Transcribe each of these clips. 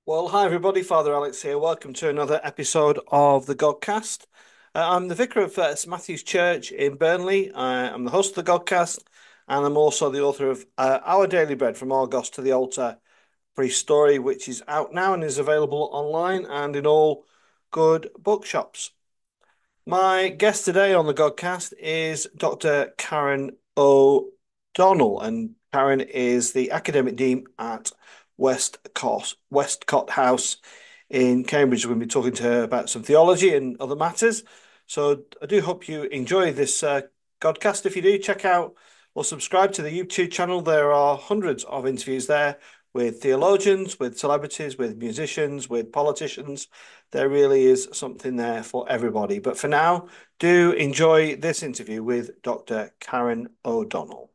Well, hi everybody, Father Alex here. Welcome to another episode of the Godcast. I'm the vicar of St Matthew's Church in Burnley. I'm the host of the Godcast, and I'm also the author of Our Daily Bread from Argos to the Altar, brief story, which is out now and is available online and in all good bookshops. My guest today on the Godcast is Dr. Karen O'Donnell, and Karen is the academic dean at Westcott House in Cambridge. We'll be talking to her about some theology and other matters. So I do hope you enjoy this Godcast. If you do, check out or subscribe to the YouTube channel. There are hundreds of interviews there with theologians, with celebrities, with musicians, with politicians. There really is something there for everybody. But for now, do enjoy this interview with Dr. Karen O'Donnell.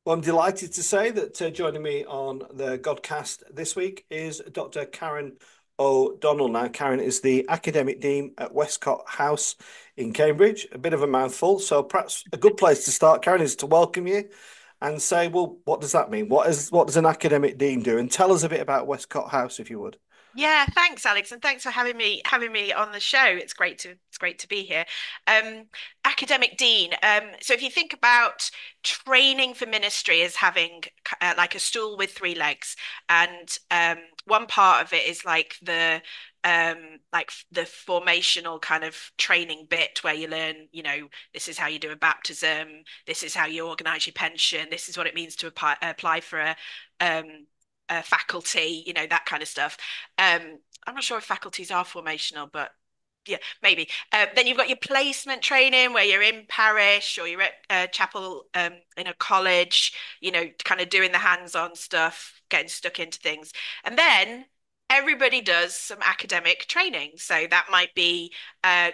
Well, I'm delighted to say that joining me on the Godcast this week is Dr. Karen O'Donnell. Now, Karen is the academic dean at Westcott House in Cambridge. A bit of a mouthful, so perhaps a good place to start, Karen, is to welcome you and say, well, what does that mean? What does an academic dean do? And tell us a bit about Westcott House, if you would. Yeah, thanks, Alex, and thanks for having me on the show. It's great to be here. Academic dean. So if you think about training for ministry as having like a stool with three legs, and one part of it is like the formational kind of training bit where you learn, this is how you do a baptism, this is how you organize your pension, this is what it means to apply for a faculty, that kind of stuff. I'm not sure if faculties are formational, but yeah, maybe. Then you've got your placement training where you're in parish or you're at chapel in a college, kind of doing the hands-on stuff, getting stuck into things. And then everybody does some academic training. So that might be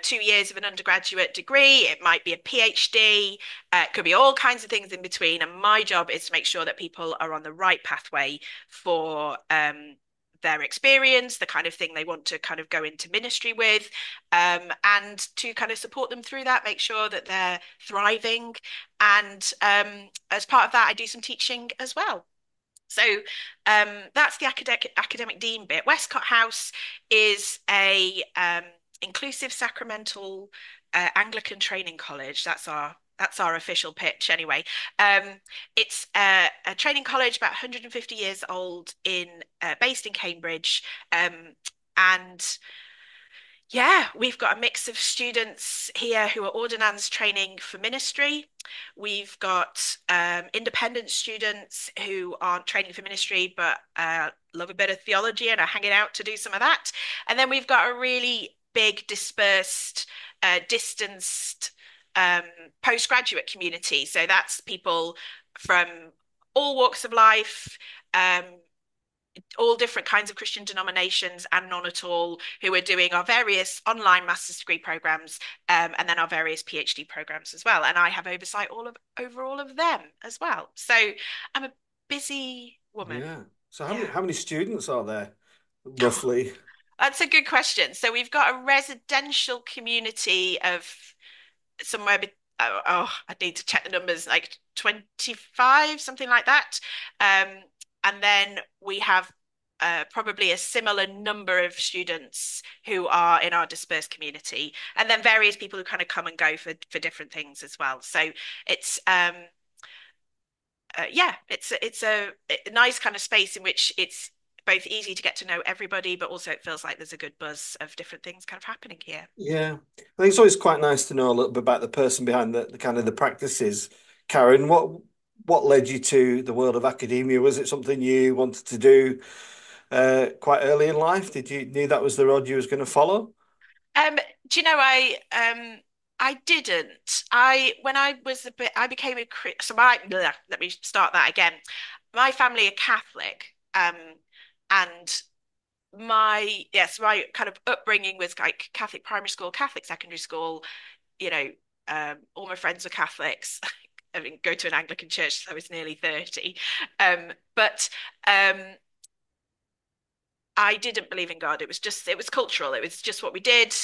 2 years of an undergraduate degree, it might be a PhD, it could be all kinds of things in between. And my job is to make sure that people are on the right pathway for their experience, the kind of thing they want to kind of go into ministry with, and to kind of support them through that, make sure that they're thriving. And as part of that, I do some teaching as well. So that's the academic dean bit. Westcott House is a inclusive sacramental Anglican training college. That's our official pitch anyway. It's a training college about 150 years old based in Cambridge. And yeah, we've got a mix of students here who are ordinands training for ministry. We've got independent students who aren't training for ministry but love a bit of theology and are hanging out to do some of that. And then we've got a really big dispersed, distanced um, postgraduate community. So that's people from all walks of life, um, all different kinds of Christian denominations and none at all, who are doing our various online master's degree programs, and then our various PhD programs as well. And I have oversight over all of them as well. So I'm a busy woman. Yeah. So how many Yeah. how many students are there, roughly? That's a good question. So we've got a residential community of somewhere I need to check the numbers, like 25, something like that. And then we have probably a similar number of students who are in our dispersed community, and then various people who kind of come and go for different things as well. So it's yeah, it's a nice kind of space in which it's both easy to get to know everybody, but also it feels like there's a good buzz of different things kind of happening here. Yeah, I think it's always quite nice to know a little bit about the person behind the kind of the practices. Karen, what led you to the world of academia? Was it something you wanted to do quite early in life? Did you knew that was the road you was going to follow? Um, do you know I didn't. I when I was a bit I became a so my let me start that again. My family are Catholic, and my kind of upbringing was like Catholic primary school, Catholic secondary school. You know, all my friends were Catholics. I mean, go to an Anglican church, so I was nearly 30. But I didn't believe in God. It was cultural. It was just what we did.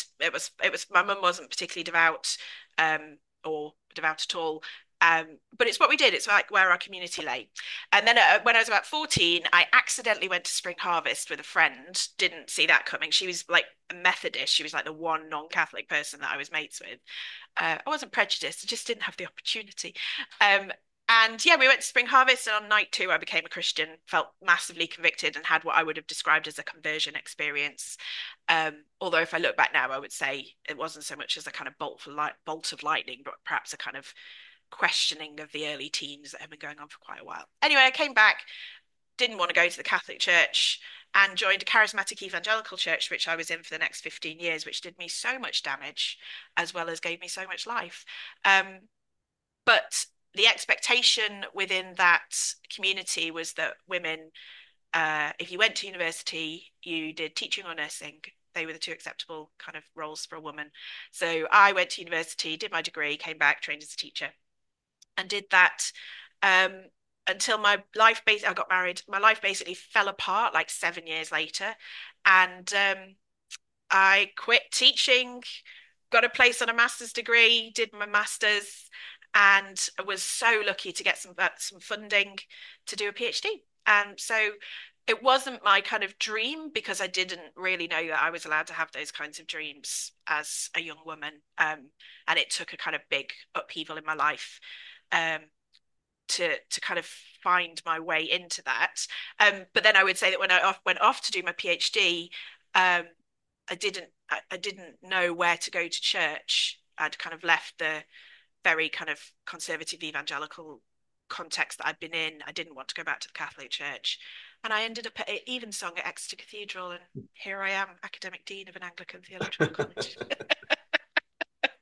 My mum wasn't particularly devout, or devout at all. But it's what we did. It's like where our community lay. And then when I was about 14, I accidentally went to Spring Harvest with a friend. Didn't see that coming. She was like a Methodist. She was like the one non-Catholic person that I was mates with. I wasn't prejudiced. I just didn't have the opportunity. Um, and yeah, we went to Spring Harvest, and on night two, I became a Christian, felt massively convicted, and had what I would have described as a conversion experience. Although, if I look back now, I would say it wasn't so much as a kind of bolt of lightning, but perhaps a kind of questioning of the early teens that had been going on for quite a while. Anyway, I came back, didn't want to go to the Catholic Church, and joined a charismatic evangelical church, which I was in for the next 15 years, which did me so much damage as well as gave me so much life. But the expectation within that community was that women, if you went to university, you did teaching or nursing. They were the two acceptable kind of roles for a woman. So I went to university, did my degree, came back, trained as a teacher, and did that um, until I got married. My life basically fell apart like 7 years later, and I quit teaching, got a place on a master's degree, did my master's, and was so lucky to get some funding to do a PhD. And so it wasn't my kind of dream because I didn't really know that I was allowed to have those kinds of dreams as a young woman. And it took a kind of big upheaval in my life um, to kind of find my way into that. But then I would say that when I went off to do my PhD, I didn't know where to go to church. I'd kind of left the very kind of conservative evangelical context that I'd been in. I didn't want to go back to the Catholic Church. And I ended up at Evensong at Exeter Cathedral, and here I am, academic dean of an Anglican theological college.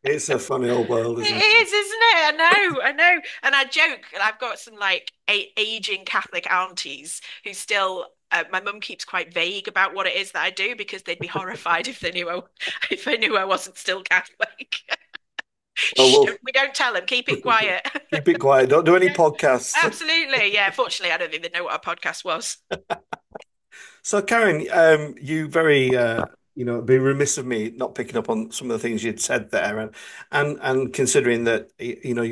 It's a funny old world, It isn't it? is, isn't it? I know, I know. And I joke, and I've got some like aging Catholic aunties who still. My mum keeps quite vague about what it is that I do because they'd be horrified if they knew I wasn't still Catholic. Well, Shh, we don't tell them. Keep it quiet. keep it quiet. Don't do any Yeah, podcasts. absolutely. Yeah. Fortunately, I don't think they know what a podcast was. So, Karen, you very, be remiss of me not picking up on some of the things you'd said there, and considering that,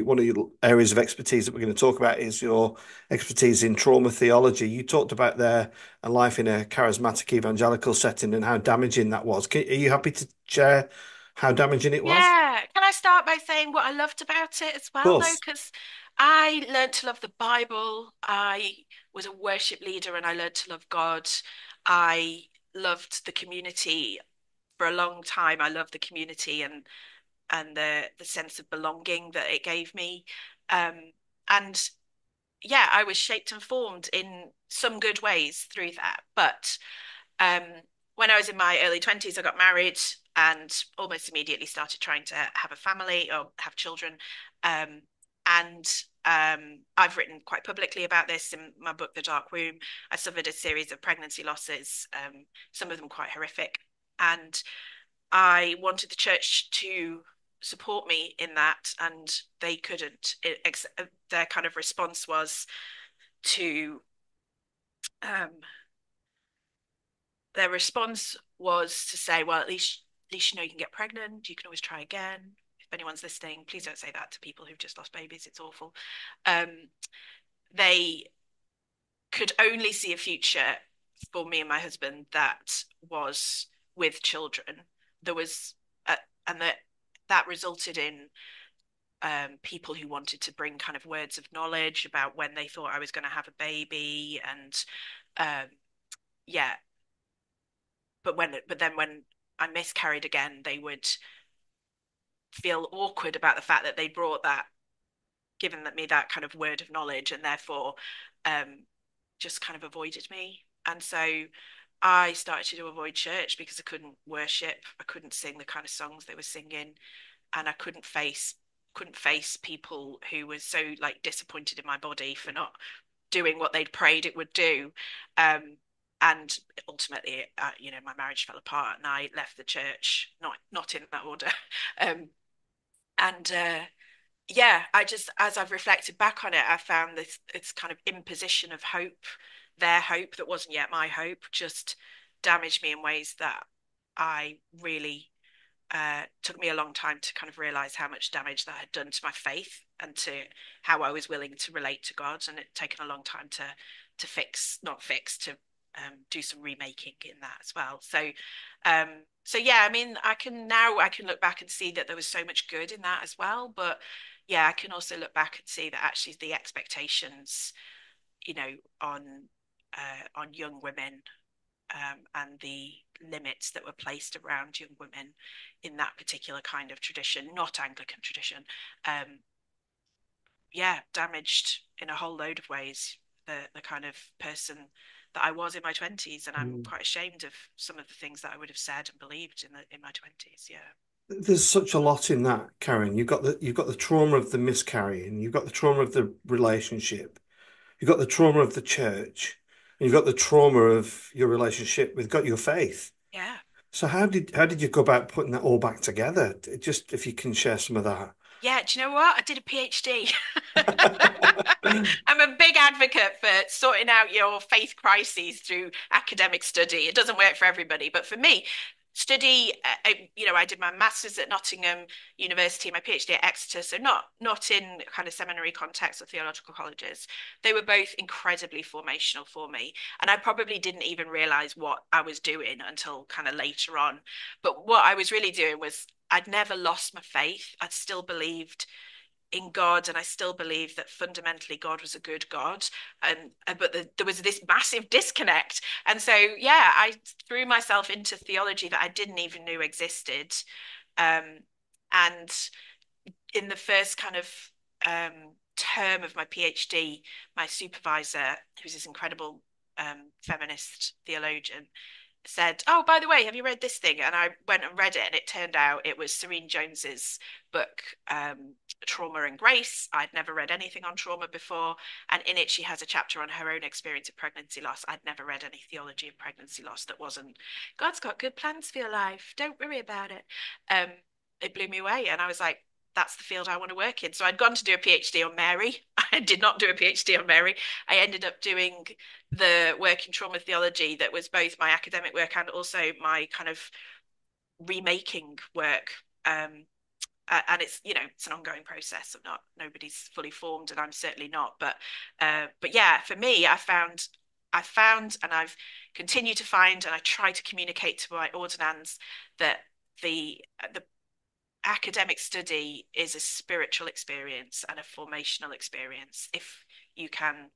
one of your areas of expertise that we're going to talk about is your expertise in trauma theology. You talked about there a life in a charismatic evangelical setting and how damaging that was. Are you happy to share how damaging it was? Of Yeah. Can I start by saying what I loved about it as well, though? course. Because I learned to love the Bible. I was a worship leader and I learned to love God. I loved the community for a long time. I loved the community and the sense of belonging that it gave me. Um, and yeah, I was shaped and formed in some good ways through that. But um, when I was in my early 20s, I got married and almost immediately started trying to have a family or have children. Um, and I've written quite publicly about this in my book, The Dark Womb. I suffered a series of pregnancy losses, some of them quite horrific. And I wanted the church to support me in that, and they couldn't. Their kind of response was to um, their response was to say, well, at least you know you can get pregnant. You can always try again. If anyone's listening, please don't say that to people who've just lost babies. It's awful. Um, they could only see a future for me and my husband that was with children. There was, and that resulted in people who wanted to bring kind of words of knowledge about when they thought I was going to have a baby, and yeah, but then when I miscarried again, they would feel awkward about the fact that they brought that, given that me that kind of word of knowledge, and therefore um, just kind of avoided me. And so I started to avoid church because I couldn't worship, I couldn't sing the kind of songs they were singing, and I couldn't face people who were so like disappointed in my body for not doing what they'd prayed it would do. Um, and ultimately, my marriage fell apart, and I left the church, not in that order. Um, and yeah, as I've reflected back on it, I found this kind of imposition of hope, their hope that wasn't yet my hope, just damaged me in ways that I really took me a long time to kind of realize how much damage that had done to my faith and to how I was willing to relate to God. And it taken a long time to fix, not fix, to do some remaking in that as well. Um, so yeah, I mean, I can look back and see that there was so much good in that as well. But yeah, I can also look back and see that actually the expectations, you know, on young women and the limits that were placed around young women in that particular kind of tradition, not Anglican tradition, um, yeah, damaged in a whole load of ways the kind of person that I was in my 20s, and I'm Mm. quite ashamed of some of the things that I would have said and believed in my 20s. Yeah. There's such a lot in that, Karen. You've got the trauma of the miscarrying, you've got the trauma of the relationship, you've got the trauma of the church, and you've got the trauma of your relationship with God, your faith. Yeah. So how did you go about putting that all back together? Just if you can share some of that. Yeah, do you know what? I did a PhD. I'm a big advocate for sorting out your faith crises through academic study. It doesn't work for everybody, but for me, study, I did my master's at Nottingham University, my PhD at Exeter, so not in kind of seminary context or theological colleges. They were both incredibly formational for me, and I probably didn't even realize what I was doing until kind of later on. But what I was really doing was I'd never lost my faith. I'd still believed in God, and I still believe that fundamentally God was a good God, and there was this massive disconnect, and so yeah, I threw myself into theology that I didn't even know existed, um, and in the first kind of term of my PhD, my supervisor, who's this incredible feminist theologian, said, "Oh, by the way, have you read this thing?" And I went and read it, and it turned out it was Serene Jones's book, Trauma and Grace. I'd never read anything on trauma before, and in it she has a chapter on her own experience of pregnancy loss. I'd never read any theology of pregnancy loss that wasn't God's got good plans for your life. Don't worry about it. Um, it blew me away, and I was like, that's the field I want to work in. So I'd gone to do a PhD on Mary. I did not do a PhD on Mary. I ended up doing the work in trauma theology that was both my academic work and also my kind of remaking work. And it's it's an ongoing process. Nobody's fully formed, and I'm certainly not. But yeah, for me, I found, and I've continued to find, and I try to communicate to my ordinands that the academic study is a spiritual experience and a formational experience if you can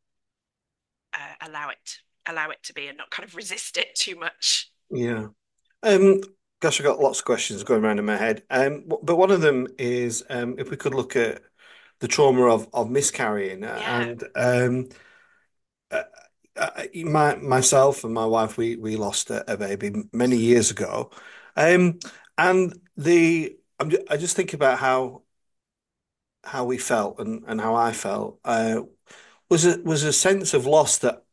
allow it to be and not kind of resist it too much. Yeah. Um, Gosh, I've got lots of questions going around in my head. But one of them is if we could look at the trauma of miscarrying Yeah, and uh, myself and my wife, we lost a baby many years ago, um, and I just think about how we felt and how I felt. Was a sense of loss that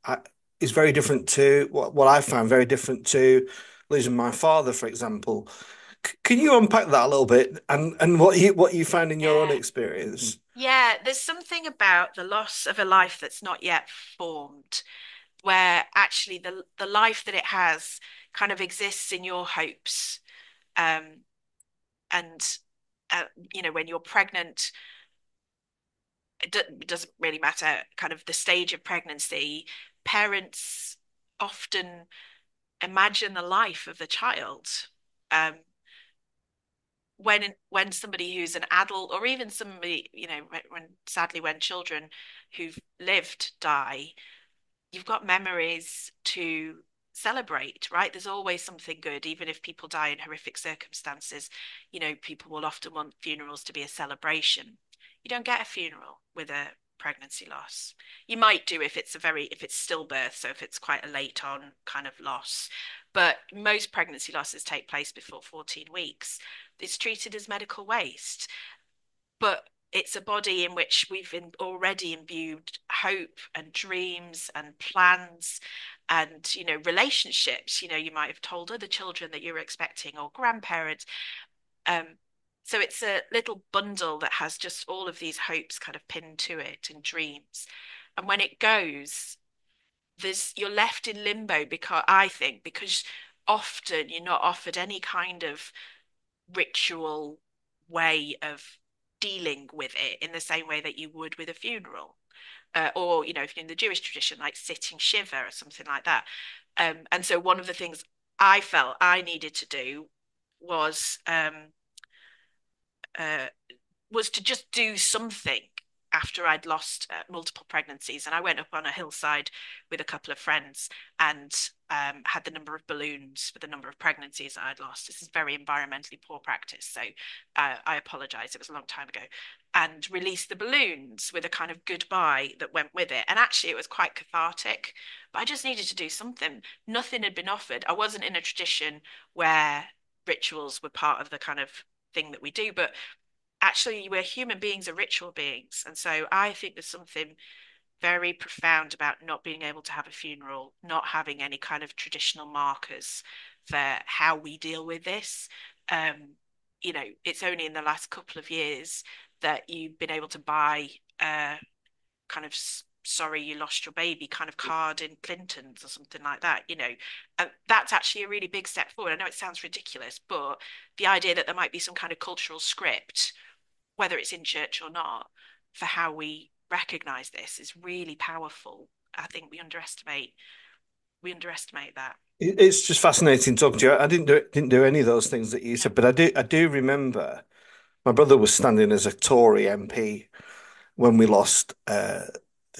is very different to what I found very different to losing my father, for example. Can you unpack that a little bit and what you found in your own yeah, experience? yeah. There's something about the loss of a life that's not yet formed, where actually the life that it has kind of exists in your hopes. Um, and when you're pregnant, doesn't really matter kind of the stage of pregnancy. Parents often imagine the life of the child. Um, when somebody who's an adult, or even somebody, sadly when children who've lived die, you've got memories to celebrate, right? There's always something good, even if people die in horrific circumstances. People will often want funerals to be a celebration. You don't get a funeral with a pregnancy loss. You might do if it's stillbirth, so if it's quite a late on kind of loss. But most pregnancy losses take place before 14 weeks. It's treated as medical waste, but it's a body in which already imbued hope and dreams and plans and relationships. You might have told other children that you were expecting, or grandparents. um so it's a little bundle that has just all of these hopes kind of pinned to it and dreams, and when it goes, you're left in limbo, because I think because often you're not offered any kind of ritual way of dealing with it in the same way that you would with a funeral. Or, if you're in the Jewish tradition, like sitting shiva or something like that. And so one of the things I felt I needed to do was uh, was to just do something after I'd lost multiple pregnancies. And I went up on a hillside with a couple of friends and had the number of balloons for the number of pregnancies that I'd lost. This is very environmentally poor practice. So I apologize. It was a long time ago. And released the balloons with a kind of goodbye that went with it. And actually, it was quite cathartic. But I just needed to do something. Nothing had been offered. I wasn't in a tradition where rituals were part of the kind of thing that we do, but actually we're human beings are ritual beings. And so I think there's something very profound about not being able to have a funeral, not having any kind of traditional markers for how we deal with this. It's only in the last couple of years that you've been able to buy a kind of sorry you lost your baby kind of card in Clinton's or something like that. And that's actually a really big step forward. I know it sounds ridiculous, but the idea that there might be some kind of cultural script, whether it's in church or not, for how we recognize this is really powerful. I think we underestimate that. It's just fascinating talking to you. I didn't do any of those things that you No. said, but I do remember my brother was standing as a Tory MP when we lost the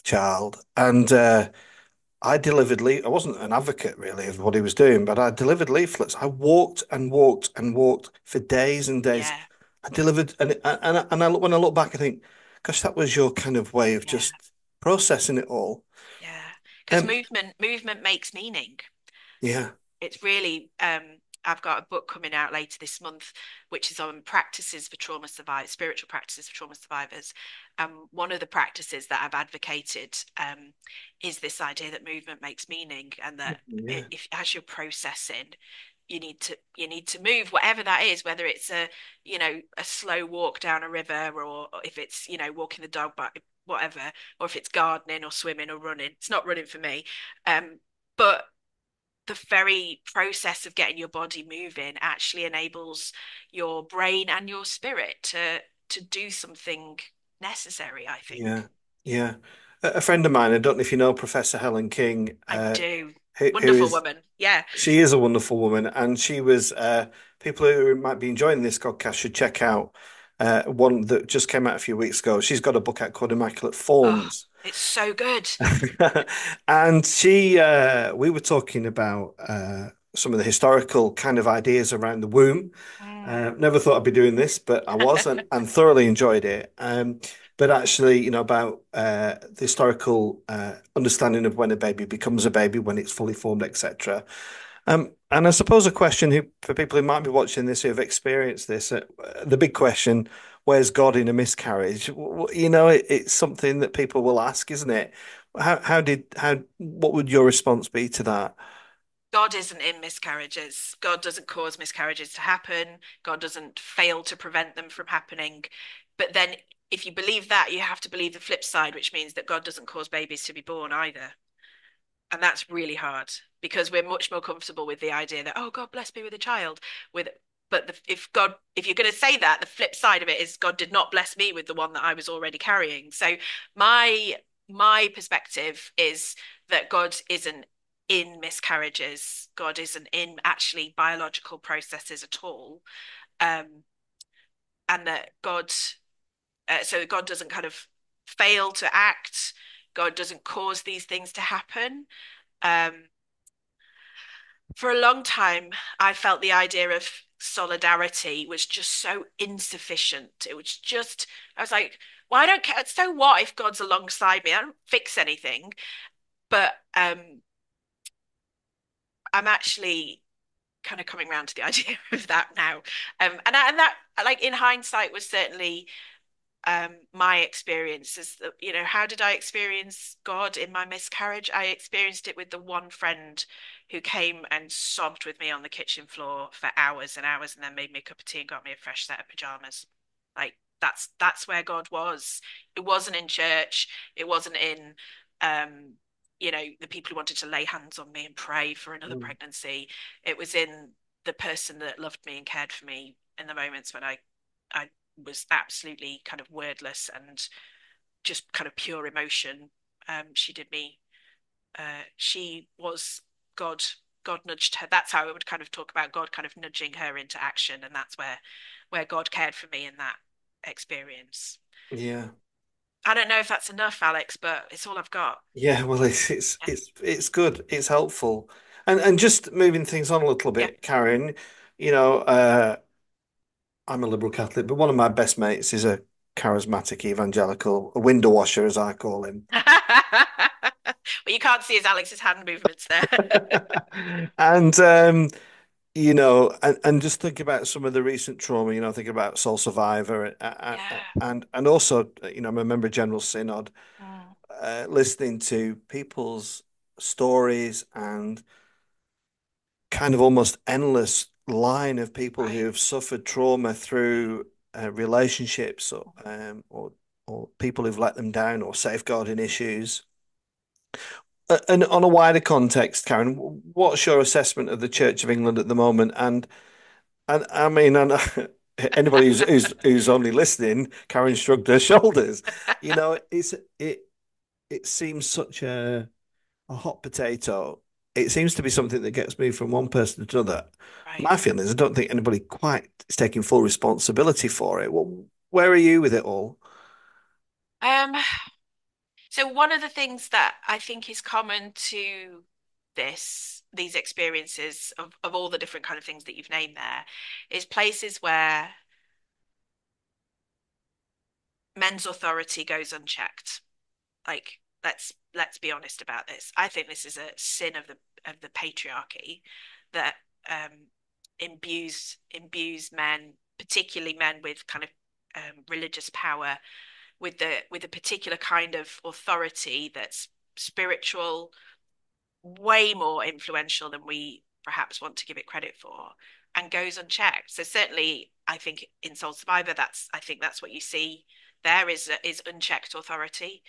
child, and I delivered I wasn't an advocate really of what he was doing, but I delivered leaflets. I walked and walked and walked for days and days. Yeah, I delivered, when I look back, I think, gosh, that was your kind of way of yeah, just processing it all. yeah. Because Um, movement makes meaning. yeah. It's really I've got a book coming out later this month, which is on practices for trauma survivors, spiritual practices for trauma survivors. One of the practices that I've advocated is this idea that movement makes meaning, and that Yeah. if as you're processing, you need to move, whatever that is, whether it's a slow walk down a river, or if it's walking the dog, but whatever, or if it's gardening or swimming or running. It's not running for me, but the very process of getting your body moving actually enables your brain and your spirit to do something necessary, I Yeah. think. Yeah. A friend of mine, I don't know if you know Professor Helen King, I do. who Wonderful is woman. Yeah. she is a wonderful woman, and she was people who might be enjoying this podcast should check out one that just came out a few weeks ago. She's got a book out called Immaculate Oh, Forms. it's so good. And we were talking about some of the historical kind of ideas around the womb. Mm. Never thought I'd be doing this, but I was, and thoroughly enjoyed it. But actually, about the historical understanding of when a baby becomes a baby, when it's fully formed, etc. And I suppose a question for people who might be watching this who have experienced this, the big question, where's God in a miscarriage? It's something that people will ask, isn't it? What would your response be to that? God isn't in miscarriages. God doesn't cause miscarriages to happen. God doesn't fail to prevent them from happening. But then, if you believe that, you have to believe the flip side, which means that God doesn't cause babies to be born either. And that's really hard because we're much more comfortable with the idea that, oh, God bless me with a child. With But if you're going to say that, the flip side of it is God did not bless me with the one that I was already carrying. So my my perspective is that God isn't in miscarriages. God isn't in actually biological processes at all. Um, and that so God doesn't kind of fail to act. God doesn't cause these things to happen. Um, for a long time, I felt the idea of solidarity was just so insufficient. I was like, well, I don't care. So what if God's alongside me? I don't fix anything. But I'm actually kind of coming around to the idea of that now. And that, like in hindsight, was certainly my experience is that, how did I experience God in my miscarriage? I experienced it with the one friend who came and sobbed with me on the kitchen floor for hours and hours and then made me a cup of tea and got me a fresh set of pajamas. Like that's where God was. It wasn't in church. It wasn't in the people who wanted to lay hands on me and pray for another Mm. pregnancy. It was in the person that loved me and cared for me in the moments when I was absolutely kind of wordless and just kind of pure emotion. She did me. She was God. God nudged her. That's how I would kind of talk about God kind of nudging her into action, and that's where God cared for me in that experience. Yeah. I don't know if that's enough, Alex, but it's all I've got. Yeah, well, Yeah. it's good. It's helpful. And just moving things on a little Yeah. bit, Karen, you know, I'm a liberal Catholic, but one of my best mates is a charismatic evangelical, a window washer, as I call him. Well, you can't see his Alex's hand movements there. And and just think about some of the recent trauma, think about Soul Survivor, Yeah. and also, I'm a member of General Synod, Mm. listening to people's stories and kind of almost endless line of people who Right. have suffered trauma through relationships or people who've let them down or safeguarding issues. And on a wider context, Karen, what's your assessment of the Church of England at the moment? And I mean, and anybody who's only listening, Karen shrugged her shoulders. It seems such a hot potato. It seems to be something that gets moved from one person to another. Right. My feeling is I don't think anybody quite is taking full responsibility for it. Well, where are you with it all? Um, so one of the things that I think is common to these experiences of all the different kind of things that you've named there is places where men's authority goes unchecked. Like, let's be honest about this. I think this is a sin of the patriarchy that imbues men, particularly men with kind of religious power, with a particular kind of authority that's spiritual, way more influential than we perhaps want to give it credit for, and goes unchecked. So certainly, I think in Soul Survivor, I think that's what you see. There is unchecked authority,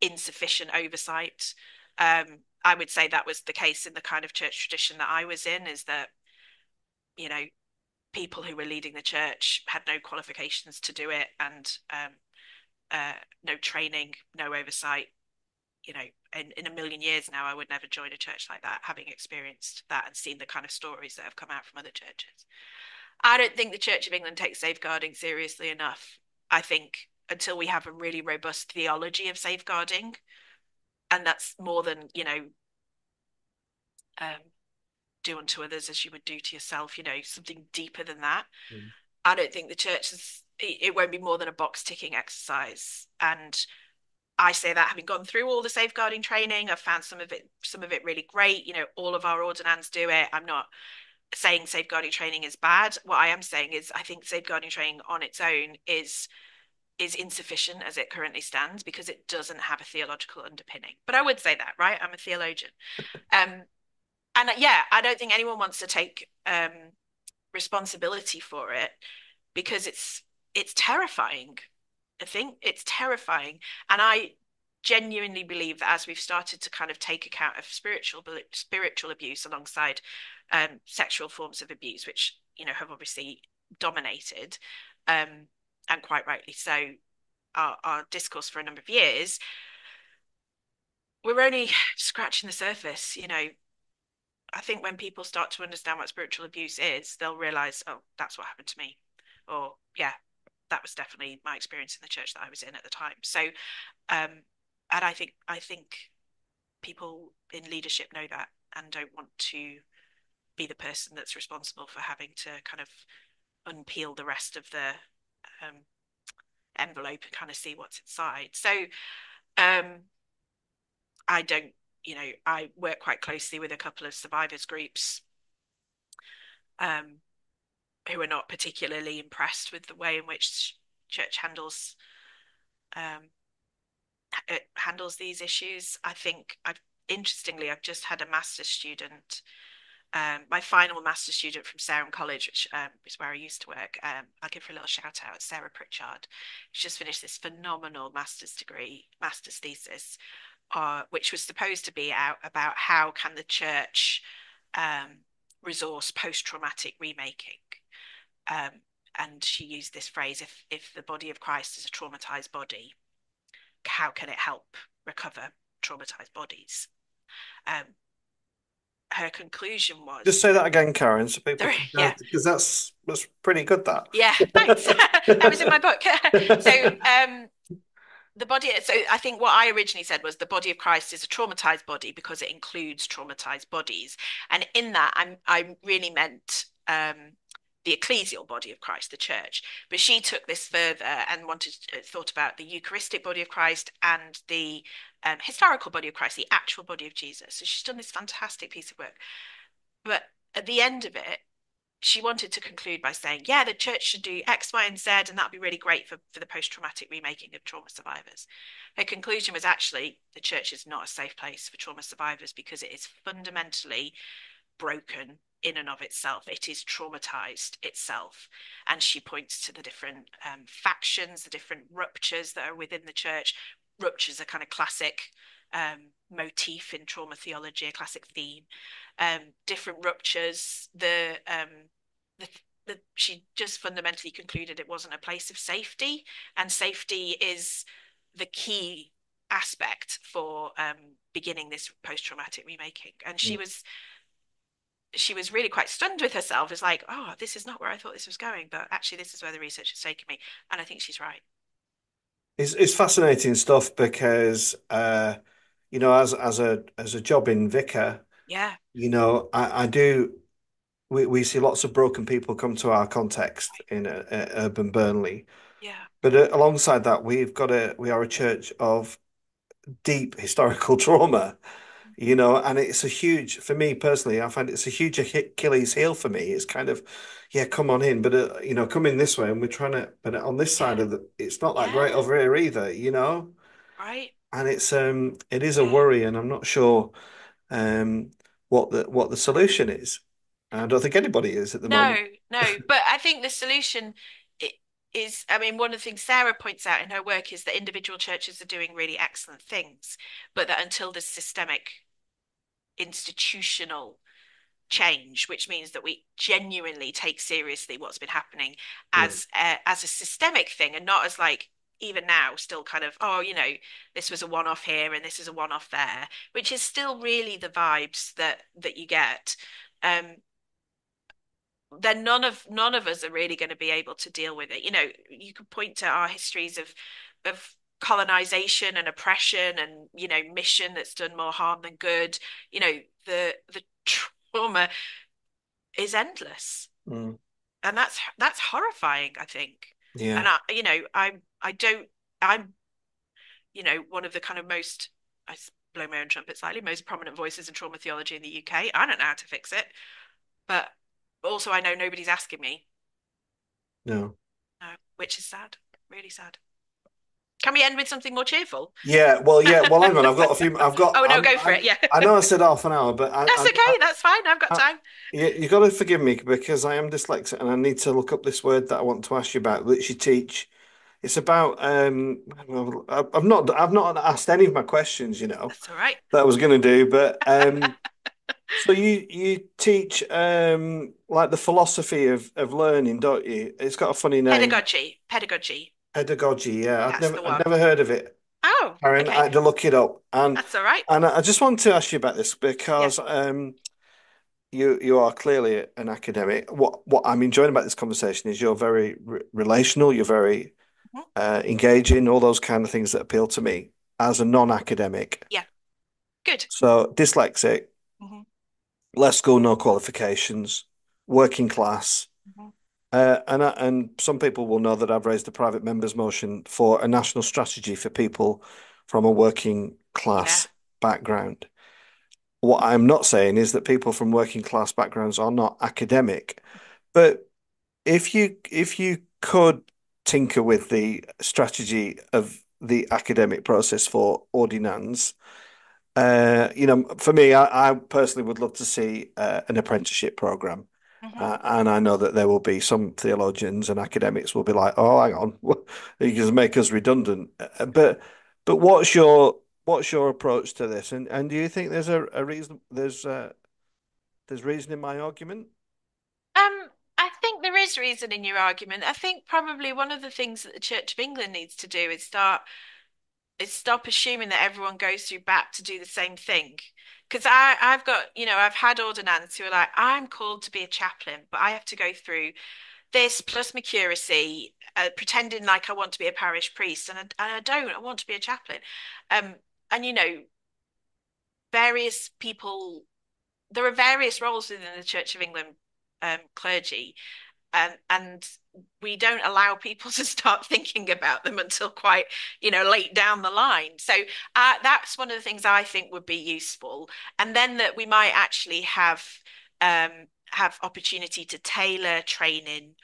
insufficient oversight. I would say that was the case in the kind of church tradition that I was in. Is that you know people who were leading the church had no qualifications to do it, and no training, no oversight. In a million years now, I would never join a church like that, having experienced that and seen the kind of stories that have come out from other churches. I don't think the Church of England takes safeguarding seriously enough. I think until we have a really robust theology of safeguarding, and that's more than, um, do unto others as you would do to yourself, something deeper than that. Mm. I don't think the church it won't be more than a box ticking exercise. And I say that having gone through all the safeguarding training, I've found some of it really great. All of our ordinands do it. I'm not saying safeguarding training is bad. What I am saying is I think safeguarding training on its own is insufficient as it currently stands because it doesn't have a theological underpinning. But I would say that, right? I'm a theologian. Um, and yeah, I don't think anyone wants to take responsibility for it because it's terrifying. I think it's terrifying. And I genuinely believe that as we've started to kind of take account of spiritual abuse alongside sexual forms of abuse, which have obviously dominated, and quite rightly so, our discourse for a number of years, we're only scratching the surface. I think when people start to understand what spiritual abuse is, they'll realize, oh, that's what happened to me, or yeah, that was definitely my experience in the church that I was in at the time. So, and I think people in leadership know that and don't want to be the person that's responsible for having to kind of unpeel the rest of the um, envelope and kind of see what's inside. So, um, I don't, I work quite closely with a couple of survivors groups um, who are not particularly impressed with the way in which church um, handles these issues. I think I've just had a master's student, my final master's student from Sarum College, which is where I used to work. I'll give her a little shout out, Sarah Pritchard. She's just finished this phenomenal master's thesis, which was supposed to be out about how can the church resource post-traumatic remaking. Um, And she used this phrase, if the body of Christ is a traumatized body, how can it help recover traumatized bodies? Um, Her conclusion Just was, say that again, Karen, so people sorry, can yeah, because that's pretty good. That. yeah, thanks. That was in my book. So, so I think what I originally said was the body of Christ is a traumatized body because it includes traumatized bodies. And in that, I really meant the ecclesial body of Christ, the church. But she took this further and thought about the Eucharistic body of Christ and the historical body of Christ, the actual body of Jesus. So she's done this fantastic piece of work. But at the end of it, she wanted to conclude by saying, yeah, the church should do X, Y, and Z, and that'd be really great for the post-traumatic remaking of trauma survivors. Her conclusion was actually the church is not a safe place for trauma survivors because it is fundamentally broken in and of itself. It is traumatized itself. And she points to the different factions, the different ruptures that are within the church. Ruptures are kind of classic motif in trauma theology, a classic theme. Different ruptures, she just fundamentally concluded it wasn't a place of safety, and safety is the key aspect for beginning this post-traumatic remaking. And she was really quite stunned with herself. It's like, oh, this is not where I thought this was going, but actually this is where the research has taken me. And I think she's right. It's fascinating stuff because as a job in vicar, Yeah, I do we see lots of broken people come to our context in urban Burnley, yeah, but alongside that we are a church of deep historical trauma, and it's a huge, for me personally, I find it's a huge Achilles heel for me. It's kind of, yeah, come on in, but come in this way, and we're trying to, but on this side yeah, of it's not that great yeah, over here either. right, And it is a yeah. worry, and I'm not sure um what the solution is. I don't think anybody is at the moment. No, no, but I think the solution is, I mean, one of the things Sarah points out in her work is that individual churches are doing really excellent things, but that until there's systemic institutional change, which means that we genuinely take seriously what's been happening Yeah. as a systemic thing and not as like even now still kind of oh this was a one-off here and this is a one-off there, which is still really the vibes that you get. Um, then none of us are really going to be able to deal with it. You could point to our histories of colonization and oppression and mission that's done more harm than good. The trauma is endless, Mm. and that's horrifying, I think. Yeah. And I don't I'm one of the kind of most I blow my own trumpet slightly most prominent voices in trauma theology in the UK. I don't know how to fix it, but also I know nobody's asking me. No. No, which is sad, really sad. Can we end with something more cheerful? Yeah. Well, yeah. Well, hang on. I've got a few. Oh no, go for it. Yeah. I know I said half an hour, but That's okay. That's fine. I've got I time. you got to forgive me because I am dyslexic and I need to look up this word that I want to ask you about that you teach. It's about well, I've not asked any of my questions, That's all right. that I was going to do, but so you teach like the philosophy of learning, don't you? It's got a funny name, Pedagogy. pedagogy. Yeah, That's the I'd one. never heard of it, Oh, Karen. I okay. had to look it up, and That's all right. I just want to ask you about this Yeah. because you are clearly an academic. What I'm enjoying about this conversation is you're very relational. You're very Mhm. engaging. All those kind of things that appeal to me as a non-academic. Yeah. Good. So dyslexic, Mhm. less school, no qualifications, working class. Mhm. And some people will know that I've raised a private members motion for a national strategy for people from a working Yeah. class background. What I'm not saying is that people from working class backgrounds are not academic, but if you could tinker with the strategy of the academic process for ordinands, for me, I personally would love to see an apprenticeship program. Mhm. And I know that there will be some theologians and academics will be like, "Oh, hang on, you can make us redundant." But what's your approach to this? And do you think there's a reason there's reason in my argument? I think there is this reasoning your argument. I think probably one of the things that the Church of England needs to do is stop assuming that everyone goes through BAP to do the same thing. Because I've got, I've had ordinands who are like, I'm called to be a chaplain, but I have to go through this plus my curacy, pretending like I want to be a parish priest, and I don't. I want to be a chaplain. Um, and various people. There are various roles within the Church of England clergy, and we don't allow people to start thinking about them until quite, late down the line. So that's one of the things I think would be useful, and then that we might actually have opportunity to tailor training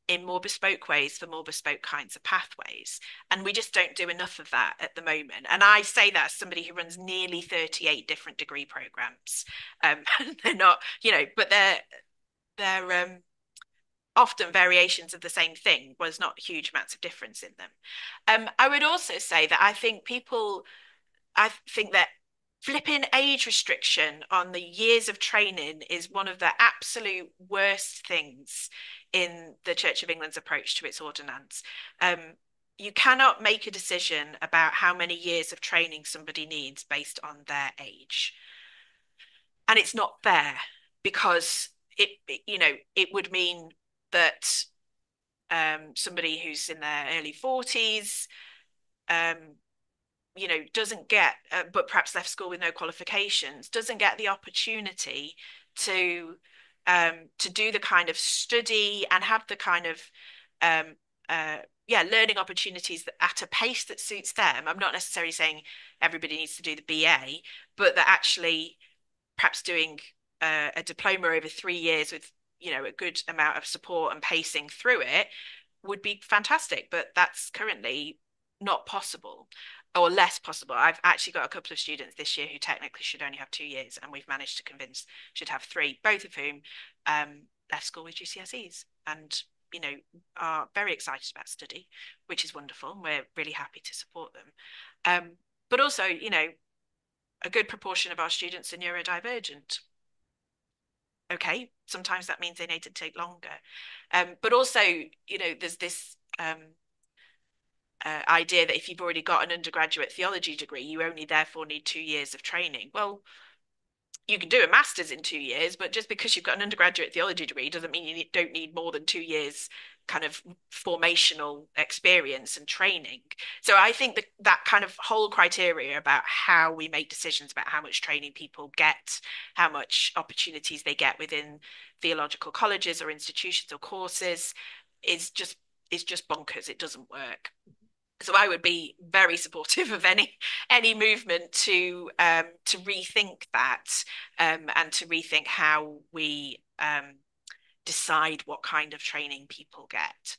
in more bespoke ways for more bespoke kinds of pathways. And we just don't do enough of that at the moment. And I say that as somebody who runs nearly 38 different degree programs. They're not, but they're often variations of the same thing. Was not huge amounts of difference in them. I would also say that I think that flipping age restriction on the years of training is one of the absolute worst things in the Church of England's approach to its ordinance. You cannot make a decision about how many years of training somebody needs based on their age. And it's not fair because it would mean that somebody who's in their early 40s um, doesn't get, but perhaps left school with no qualifications, doesn't get the opportunity to do the kind of study and have the kind of um, learning opportunities that at a pace that suits them. I'm not necessarily saying everybody needs to do the BA, but that actually perhaps doing a diploma over 3 years with a good amount of support and pacing through it would be fantastic. But that's currently not possible or less possible. I've actually got a couple of students this year who technically should only have 2 years, and we've managed to convince should have three, both of whom left school with GCSEs and are very excited about study, which is wonderful. And we're really happy to support them. But also, a good proportion of our students are neurodivergent. Okay, sometimes that means they need to take longer. But also, there's this idea that if you've already got an undergraduate theology degree, you only therefore need 2 years of training. Well, you can do a master's in 2 years, but just because you've got an undergraduate theology degree doesn't mean you don't need more than 2 years kind of formational experience and training. So I think that kind of whole criteria about how we make decisions about how much training people get, how much opportunities they get within theological colleges or institutions or courses is just bonkers. It doesn't work. So I would be very supportive of any movement to rethink that and to rethink how we decide what kind of training people get.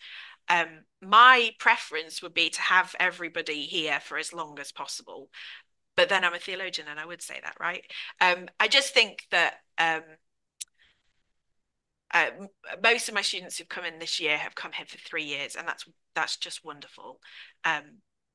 My preference would be to have everybody here for as long as possible, but then I'm a theologian and I would say that, right? I just think that uh, most of my students who've come in this year have come here for 3 years, and that's just wonderful.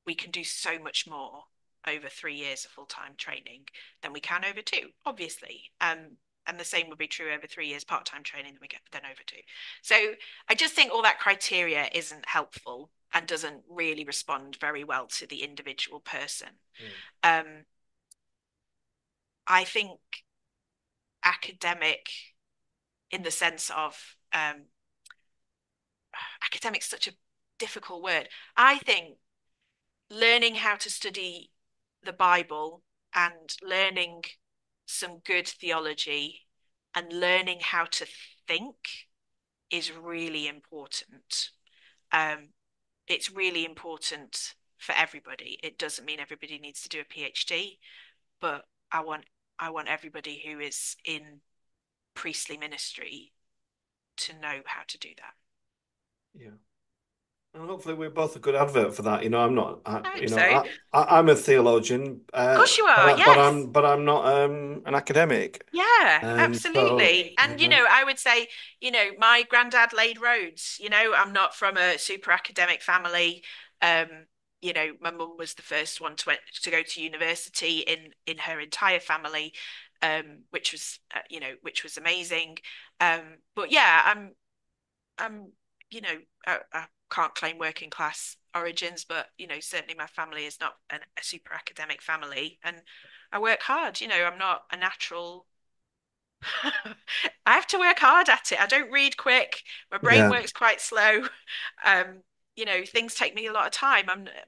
We can do so much more over 3 years of full-time training than we can over two, obviously. And the same would be true over 3 years part-time training than we get then over two. So I just think all that criteria isn't helpful and doesn't really respond very well to the individual person. I think academic in the sense of academic's such a difficult word. I think learning how to study the Bible and learning some good theology and learning how to think is really important. It's really important for everybody. It doesn't mean everybody needs to do a PhD, but I want everybody who is in priestly ministry to know how to do that. Yeah. And hopefully we're both a good advert for that. I'm not, I hope so. Of I'm a theologian, course you are. Yes. but I'm not an academic. Yeah, So, absolutely. And, I would say, my granddad laid roads. I'm not from a super academic family. Um, my mum was the first one to go to university in her entire family, which was amazing. But yeah, I'm I can't claim working class origins, but certainly my family is not a super academic family, and I work hard. I'm not a natural. I have to work hard at it. I don't read quick. My brain Yeah, works quite slow. Um, things take me a lot of time.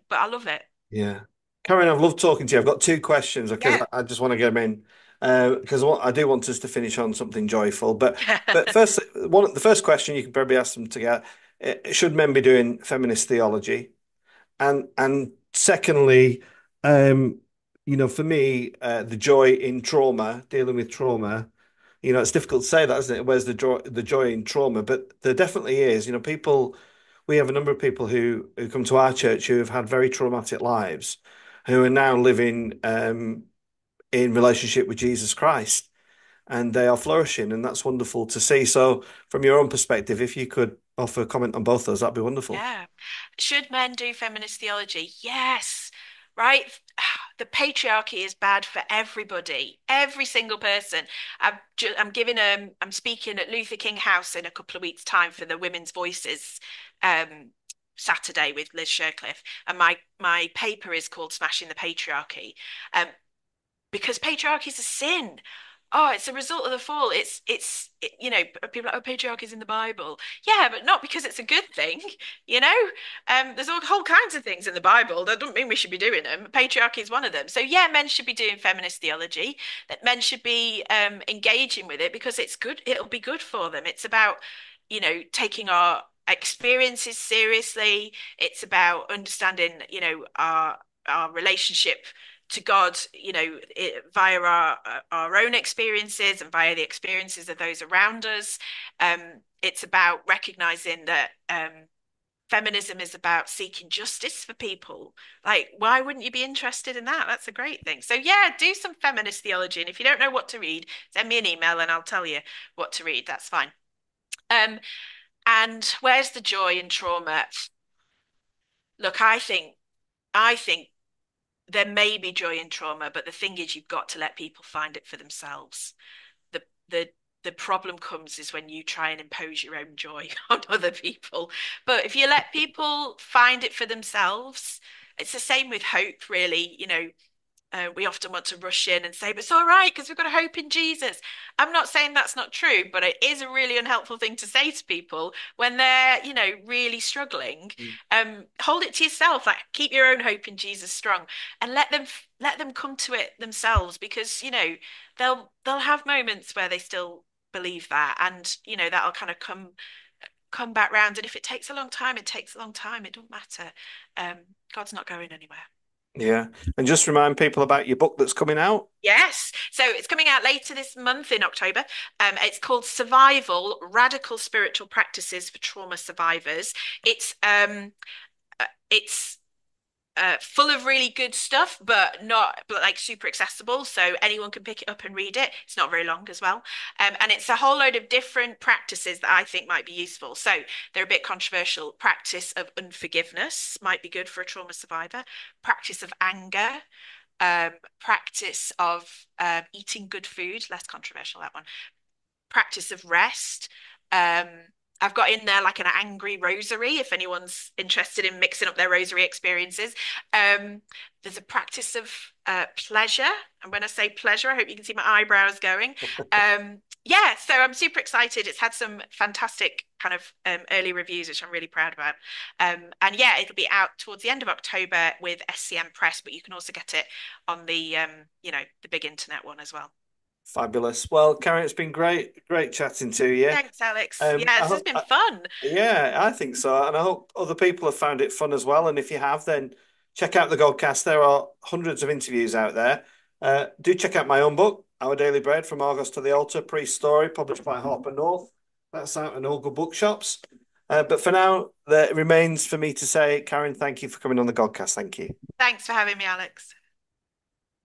But I love it. yeah. Karen, I've loved talking to you. I've got two questions because Yeah. I just want to get them in because I do want us to finish on something joyful. But first, the first question you can probably ask them to get: should men be doing feminist theology? And secondly, um, for me, the joy in trauma, dealing with trauma, it's difficult to say that, isn't it? Where's the joy in trauma? But there definitely is. We have a number of people who come to our church who have had very traumatic lives, who are now living in relationship with Jesus Christ, and they are flourishing, and that's wonderful to see. So, from your own perspective, if you could offer a comment on both those, that'd be wonderful. Yeah. Should men do feminist theology? Yes. Right? The patriarchy is bad for everybody, every single person. I'm speaking at Luther King House in a couple of weeks' time for the Women's Voices um, Saturday with Liz Shercliffe, and my paper is called Smashing the Patriarchy. Um, because patriarchy is a sin. Oh, it's a result of the fall. People are like, oh, patriarchy is in the Bible. Yeah, but not because it's a good thing, you know? There's all whole kinds of things in the Bible. That doesn't mean we should be doing them. Patriarchy is one of them. So yeah, men should be doing feminist theology, that men should be engaging with it because it's good, it'll be good for them. It's about, taking our experiences seriously. It's about understanding, our relationship to God, via our own experiences and via the experiences of those around us. It's about recognizing that feminism is about seeking justice for people. Like, why wouldn't you be interested in that? That's a great thing. So yeah, do some feminist theology, and if you don't know what to read, send me an email and I'll tell you what to read. That's fine. Um, and where's the joy in trauma? Look, I think there may be joy in trauma, but the thing is, you've got to let people find it for themselves. The the the problem comes is when you try and impose your own joy on other people. But if you let people find it for themselves, it's the same with hope, really. We often want to rush in and say, but it's all right because we've got a hope in Jesus. I'm not saying that's not true, but it is a really unhelpful thing to say to people when they're, really struggling. Hold it to yourself, like keep your own hope in Jesus strong, and let them come to it themselves because, they'll have moments where they still believe that, and that'll kind of come back round. And if it takes a long time, it takes a long time. It don't matter. Um, God's not going anywhere. Yeah. And just remind people about your book that's coming out. Yes. So it's coming out later this month in October. It's called Survival: Radical Spiritual Practices for Trauma Survivors. It's full of really good stuff, but like super accessible, so anyone can pick it up and read it. It's not very long as well, and it's a whole load of different practices that I think might be useful. So they're a bit controversial. Practice of unforgiveness might be good for a trauma survivor. Practice of anger, practice of eating good food, less controversial that one. Practice of rest. Um, I've got in there like an angry rosary if anyone's interested in mixing up their rosary experiences. There's a practice of pleasure. And when I say pleasure, I hope you can see my eyebrows going. Yeah, so I'm super excited. It's had some fantastic kind of early reviews, which I'm really proud about. And yeah, it'll be out towards the end of October with SCM Press, but you can also get it on the big internet one as well. Fabulous. Well, Karen, it's been great chatting to you. Thanks, Alex. Yeah, I this has hope, been fun. yeah, I think so, and I hope other people have found it fun as well. And if you have, then check out the Godcast. There are hundreds of interviews out there. Do check out my own book, Our Daily Bread: From August to the Altar, Pre-Story, published by Harper North. That's out in all good bookshops. But for now, it remains for me to say, Karen, thank you for coming on the Godcast. Thank you. Thanks for having me, Alex.